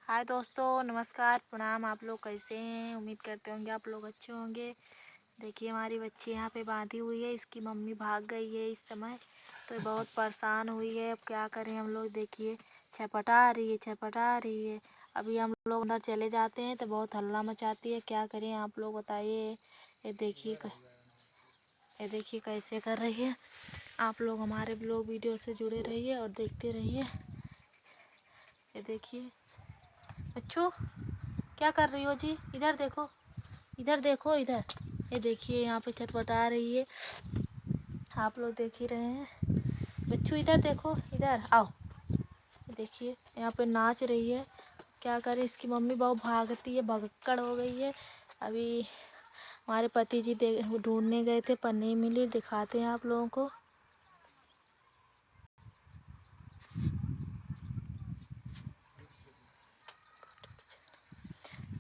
हाय दोस्तों, नमस्कार, प्रणाम। आप लोग कैसे हैं? उम्मीद करते होंगे आप लोग अच्छे होंगे। देखिए हमारी बच्ची यहाँ पे बांधी हुई है, इसकी मम्मी भाग गई है इस समय, तो बहुत परेशान हुई है। अब क्या करें हम लोग। देखिए छटपटा रही है, छटपटा रही है। अभी हम लोग अंदर चले जाते हैं तो बहुत हल्ला मचाती है। क्या करें आप लोग बताइए। ये देखिए कैसे कर रही है। आप लोग हमारे ब्लॉग वीडियो से जुड़े रहिए और देखते रहिए। ये देखिए बच्चों, क्या कर रही हो जी? इधर देखो, इधर देखो, इधर। ये देखिए यहाँ पे छटपटा रही है। आप लोग देख ही रहे हैं। बच्चों इधर देखो, इधर आओ। देखिए यहाँ पे नाच रही है। क्या करे, इसकी मम्मी बहुत भागती है, भगक्कड़ हो गई है। अभी हमारे पति जी ढूंढने गए थे पर नहीं मिली। दिखाते हैं आप लोगों को।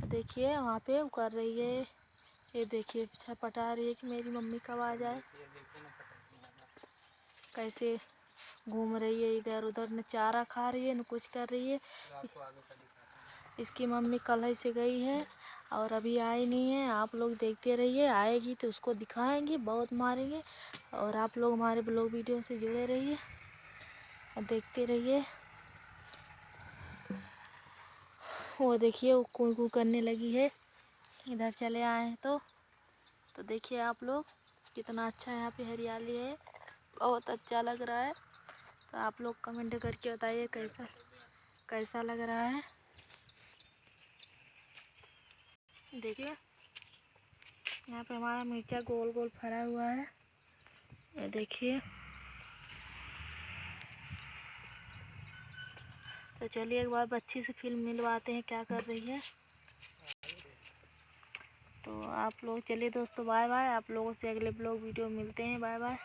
देखिए वहाँ पे वो कर रही है। ये देखिए छटपटा रही है कि मेरी मम्मी कब आ जाए। कैसे घूम रही है, इधर उधर, न चारा खा रही है न कुछ कर रही है। इसकी मम्मी कल ही से गई है और अभी आई नहीं है। आप लोग देखते रहिए, आएगी तो उसको दिखाएंगे, बहुत मारेंगे। और आप लोग हमारे ब्लॉग वीडियो से जुड़े रहिए और देखते रहिए। वो देखिए वो कूँ कूँ करने लगी है। इधर चले आए हैं तो देखिए आप लोग कितना अच्छा यहाँ पे हरियाली है, बहुत अच्छा लग रहा है। तो आप लोग कमेंट करके बताइए कैसा कैसा लग रहा है। देखिए यहाँ पे हमारा मिर्चा गोल गोल फरा हुआ है। ये देखिए। तो चलिए एक बार बच्ची से फिल्म मिलवाते हैं क्या कर रही है। तो आप लोग चलिए दोस्तों, बाय बाय। आप लोगों से अगले ब्लॉग वीडियो मिलते हैं। Bye bye.